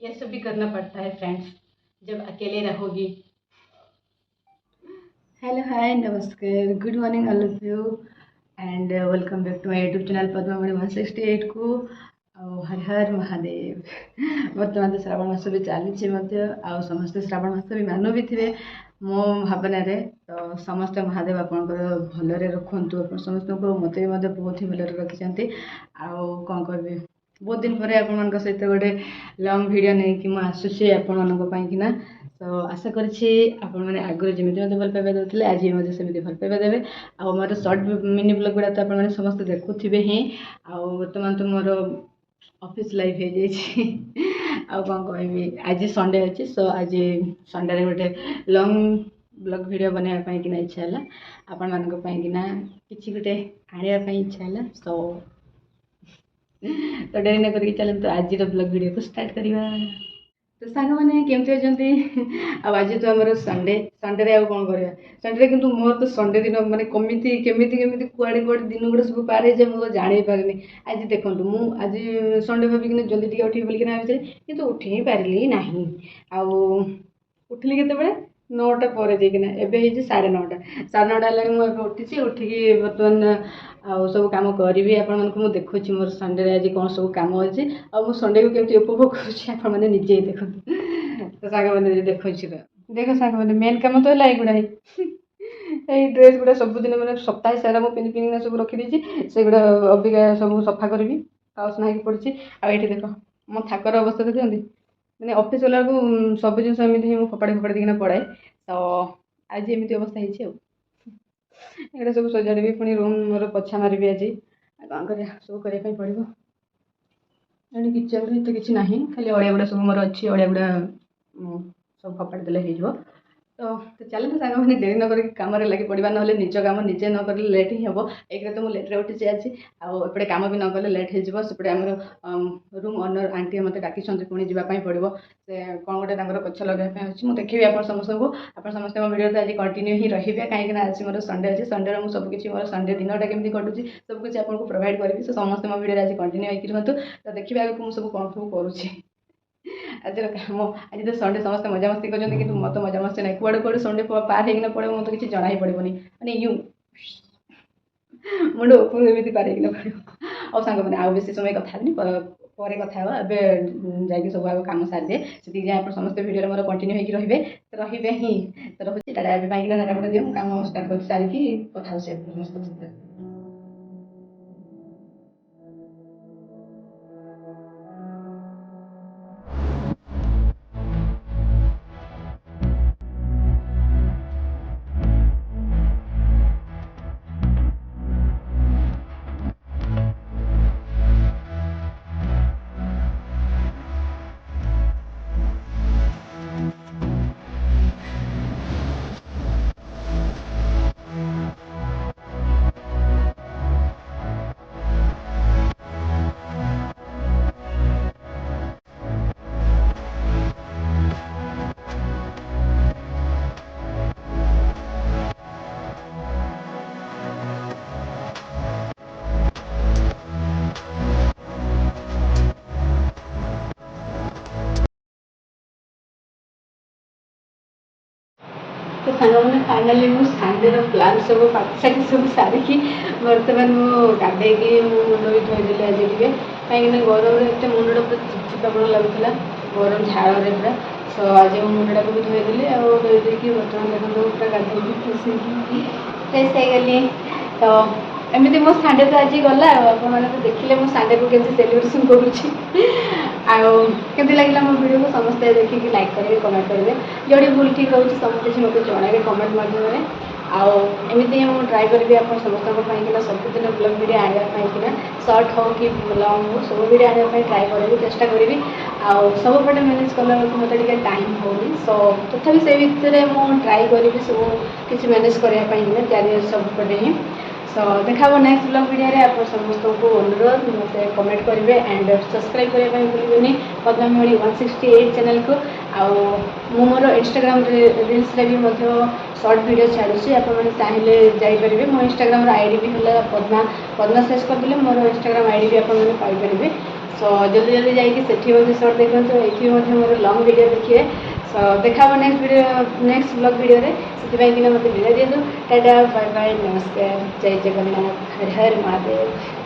ये सब भी करना पड़ता है फ्रेंड्स जब अकेले रहोगी। हेलो हाय नमस्कार good morning all of you and welcome back to my YouTube channel Padmamani 168 को हर हर महादेव। बर्तमान तो श्रावण मास भी चली समस्ते श्रावण मास भी मान भी थे मो भावना तो समस्ते महादेव आपंकर भलरे रखु समस्त को मत भी बहुत ही भलरे रखी कौन कह बहुत दिन पर आपण सहित गोटे लंग वीडियो नहीं कि मुझे आपण तो आशा करी आगुरी जमी मत भल पाइबा देते आज भी मतलब सेमती भल पाइबा देवे आ मोर सर्ट मिनी ब्लॉग गुड़ा तो आप समस्त देखुवे ही बर्तमान तो मोर ऑफिस लाइफ हो जाए कौन कह आज संडे अच्छी सो आज संडे गोटे लंग ब्लॉग वीडियो बनवाई कि इच्छा है आपण मानी कि गोटे आने इच्छा है सो तो डेरी न करके चलते तो आज ब्लॉग वीडियो को स्टार्ट करवा। तो सांग मैंने केमती अच्छा आज तो आम संडे संडे आउ कौन कर संडे कि मोर तो संडे दिन मैंने कमी केमी केमी कुआड़े कुआड़े दिन गुड़ा सब पार जाए मुझे जानी पारे आज देखूँ मुझे संडे भाविक जल्दी टे उठी बोलिकिना कि उठी ही पारि ना उठिली के 9टा पर जाइना एवं 9:30 है मुझे उठी उठिकी बर्तमान आउ सब कम करी आपण मुझे देखुची मोर संडे आज कौन सब कम अच्छी आ संडे को केमती उपभोग करें निजे देखो। तो सांग मैंने देखो देख सांग मैंने मेन कम तो है गुड़ा ये ड्रेस गुड़ा सबुदिन मैंने सप्ताह सारा मुझे पिंधि पिंधिना सब रखी से गुड़ा अबिका सब सफा करी पाउस ना पड़ी आठ देख मो थाकर अवस्था देखते मैंने ऑफिस वाला को सब जिन एमती ही फोपाड़ी फोपाड़ी देना पड़ाए तो आज एमती अवस्था ये सब सजाड़ी पुणी रूम मोर पछा मारि आज कौन कर सब करने पड़ो किचन तो किसी ना खाली अड़िया गुड़ा सब मोर अच्छी अड़िया गुड़ा सब फोपाड़ी देले हो तो चलते सांग मैंने डेरी न करके कम लगे पड़ा ना निज कम निजे न कर लेट ही हम एक तो मुझे लेट्रे उठी आज आपटे कम भी न कले लेट होपटे आम रूम ओनर आंटी मत डाकी पुणी जावाई पड़ो से कौन गोटे गछ लगे अच्छी मुझे देखी आप समस्त को आप समस्त मो वीडियो तो आज कंटिन्यू ही रही कहीं आज मोर संडे अच्छी संडे मुझे सबकि मोर संडे दिनटा केमी कटुची सबकि आपको प्रोवाइड करी से समस्त मो वीडियो आज कंटिन्यू होकर रुहतु तो देखिए आगे मुझे सब कौन सब करुँची आज कम आज तो संडे समस्त मजामस्ती कर मत मजामस्ती ना कुआड़े कुआड़े संडे पार होना पड़ो मत किसी जना ही पड़ोनी मैंने यू मुंड उपरमती पार होना पड़ो और सांग मैंने आउ बेसी समय कथा पर कथा जा सब आगे कम सारी दिए से आप समस्त वीडियो मोर कंटिन्यू होकर रे ही तो रोचे टाटा टाटा दिए कम स्टार्ट कर सारी कथा समस्त। तो सांग मैंने फाइनाली मो संडे प्लान सब पाखी सब सारिकी बर्तमान मुझे गाधे मुंड भी धोईदेली आज टे कहीं गरम एत मुंडा पूरा चिपचिपापण लगुला गरम झाड़ पूरा सो आज मुंडा को भी धोईदेली धोईदेकी बर्तमान देखो पूरा गाधे फ्रेश हो गली तो एमती मो संडे तो आज गला आपने तो देखिले मो संडे को केमती सेलिब्रेशन करुँची आमती लगे मो वीडियो को समस्ते देखिए लाइक करेंगे कमेंट करेंगे जोड़ी भूल ठीक रोचे सब किसी मतलब जनइबे कमेंट माध्यम आमती मुझे ट्राए करी आप समस्त सबुदिन ब्लॉग वीडियो आने सर्ट हो कि लंग हो सब वीडियो आने ट्राए करी चेष्टा करी सबपटे मैनेज कला मत टाइम होनी सो तथा से भितर मुझे ट्राए करी सब किसी मैनेज करने चार सबपटे ही सो देखा नेक्स्ट ब्लॉग वीडियो रे आप समस्त को अनुरोध मत कमेंट करेंगे एंड सब्सक्राइब करने भूलें पद्मामणि 168 चैनल को मोर इंस्टाग्राम रील्स रे भी शॉर्ट वीडियो छाड़ुची आपने चाहिए जापर मो इंस्टाग्राम आईडी भी है पद्मा सर्च करदे मोर इंस्टाग्राम आईडी भी आपने पाइपर सो जल्दी जल्दी जाइए सर्ट देखते ये मोर लंग वीडियो देखिए। सो देखा नेक्स्ट ब्लॉग वीडियो से मत विदा दिखाँ। टाटा बाय बाय नमस्कार जय जगन्नाथ हर हर महादेव।